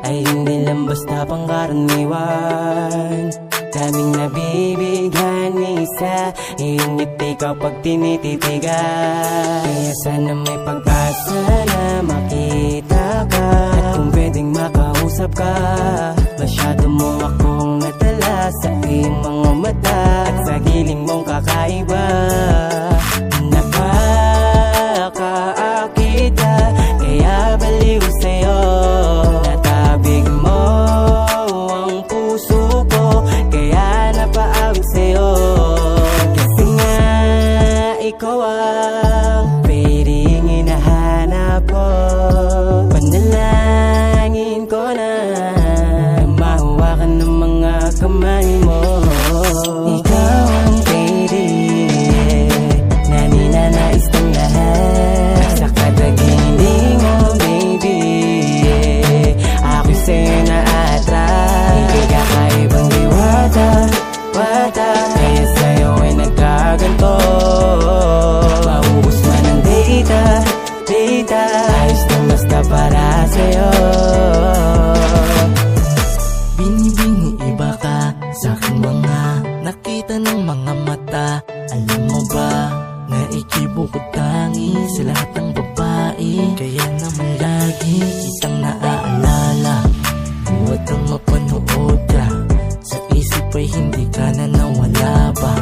ay hindi lang basta pangkaraniwan. Daming nabibigyan isa, iyong ngiti kapag tinititigan. Kaya sana may pag-asa na makita ka, at kung pwedeng makausap ka. Masyado mo akong natala sa iyong mga mata, at sa giling mong kakaiba. Nakakaakita, kaya baliw sa'yo. Natabig mo ang puso ko, kaya napaawit sa'yo. Kasi nga ikaw ang pwedeng hinahanap ko. Panalangin ko na mahawakan ng mga kamay mo. Ikaw ang pwedeng na ninanais ng lahat. Sa kadagiling mo, baby, ako'y sa'yo na-attract. Hindi ka kaibang diwata, wata, kaya sa'yo ay nagkaganto. Maubos man ang data, ayos na basta para sa'yo. Binibini iba ka sa aking mga nakita ng mga mata. Alam mo ba na ikibukod tangi sa lahat ng babae? Kaya naman lagi kitang naaalala. Buwat ang mapanood ka, sa isip ay hindi ka na nawala ba?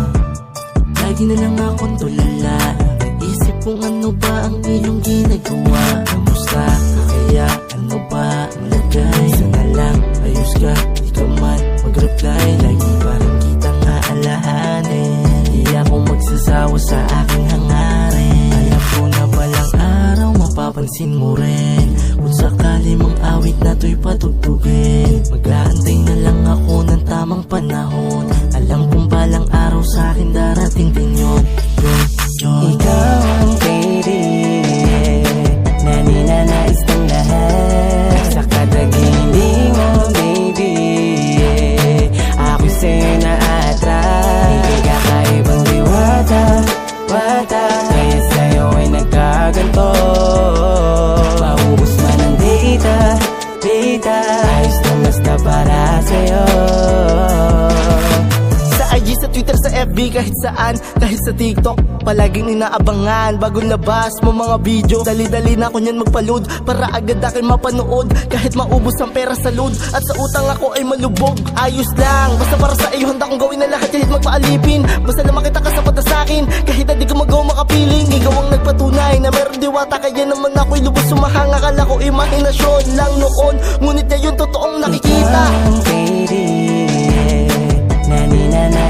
Lagi na lang akong tulala, naisip kung ano ba ang iyong ginagawa. Kamusta ka kaya? Ano ba malagay? Sana lang ayos ka, di ka man mag-reply. Lagi parang kitang aalahanin, di ako magsasawa sa aking hangarin. Alam ko na balang araw mapapansin mo rin, kung sakali mang awit na to'y patugtugin. Mag-aantay na lang ako ng tamang panahon. Alam kong balang araw sa akin darating din yun. Ikaw ang pwedeng na ninanais ng lahat. Sa kadagiling mo, baby, ako'y sa'yo na-attract. Hindi ka kaibang diwata, wata, kaya sa'yo ay nagkaganto. Maubos man ang data, ayos na basta para sa'yo. Sa IG, sa Twitter, sa FB, kahit saan, kahit sa TikTok, palaging inaabangan bagong labas mo mga video. Dali-dali na ako niyan magpaload para agad akin mapanood. Kahit maubos ang pera sa load at sa utang ako ay malubog, ayos lang, basta para sa iyo handa kong gawin na lahat kahit magpaalipin. Basta na makita ka sapat na sa'kin, kahit na di ko magawa makapiling. Ikaw ang nagpatunay na meron diwata, kaya naman ako'y lubos sumahang. Akala ko imahinasyon lang noon, ngunit ngayon totoong nakikita. Ikaw ang pwedeng na ninanais